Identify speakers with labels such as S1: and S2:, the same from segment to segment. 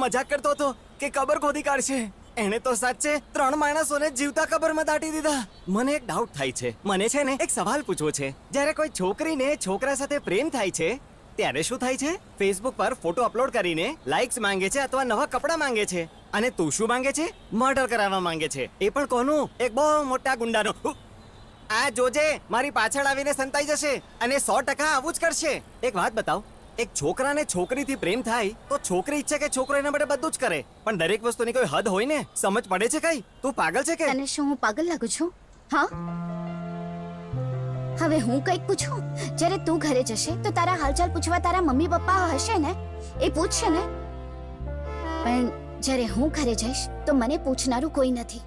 S1: મજાક કરતો હતો કે કબર ખોદી કાઢશે. એણે તો સાચે 3 માણસોને જીવતા કબરમાં દાટી દીધા. મને એક ડાઉટ થાય છે. મને છે ને એક સવાલ પૂછવો છે. જ્યારે કોઈ છોકરીને છોકરા સાથે પ્રેમ થાય છે ત્યારે શું થાય છે? ફેસબુક પર ફોટો અપલોડ કરીને લાઇક્સ માંગે છે અથવા નવા કપડાં માંગે છે. અને તું શું માંગે છે? મર્ડર કરાવવા માંગે છે. એ પણ કોનું? એક બહુ મોટા ગુંડાનો. આ જોજે, મારી પાછળ આવીને સંતાઈ જશે અને 100% આવું જ કરશે. એક વાત બતાવ, એક છોકરાને છોકરીથી પ્રેમ થાય તો છોકરી ઈચ્છે કે છોકરો એના માટે બધું જ કરે, પણ દરેક વસ્તુની કોઈ હદ હોય ને. સમજ પડે છે કઈ? તું પાગલ છે કે?
S2: અને શું હું પાગલ લાગુ છું? હા, હવે હું કંઈક પૂછું? જ્યારે તું ઘરે જશે તો તારા હાલચાલ પૂછવા તારા મમ્મી પપ્પા હશે ને, એ પૂછશે ને. પણ જ્યારે હું ઘરે જઈશ તો મને પૂછનારું કોઈ નથી.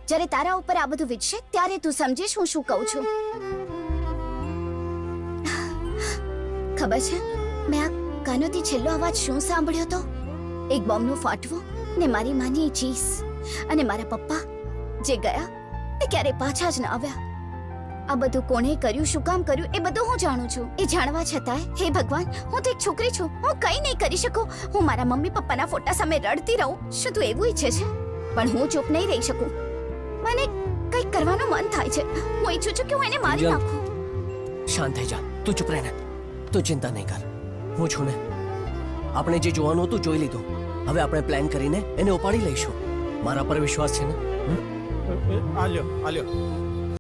S2: જ્યારે તારા ઉપર આ બધું વીતશે ત્યારે તું સમજીશ હું શું કહું છું. ખબર છે મેં આ કાનોથી છેલ્લો અવાજ શું સાંભળ્યો હતો? એક બોમ્બનો ફાટવો ને મારી માની ચીસ. અને મારા પપ્પા જે ગયા તે ક્યારે પાછા જ ન આવ્યા. આ બધું કોણે કર્યું, શું કામ કર્યું, એ બધું હું જાણું છું. એ જાણવા છતાંય હે ભગવાન, હું તો એક છોકરી છું, હું કંઈ નહીં કરી શકું. હું મારા મમ્મી પપ્પાના ફોટા સામે રડતી રહું. શું તું એવું ઈચ્છે છે? પણ હું ચૂપ નહીં રહી શકું. મને કંઈક કરવાનું મન થાય છે. હું ઈચ્છું છું કે હું એને મારી નાખું.
S3: શાંત થઈ જા, તું ચૂપ રહે ને. તું ચિંતા નહીં કર, હું છું ને. આપણે જે જોવાનું હતું જોઈ લીધું. હવે આપણે પ્લાન કરીને એને ઉપાડી લઈશું. મારા પર વિશ્વાસ છે ને?
S1: આલ્યો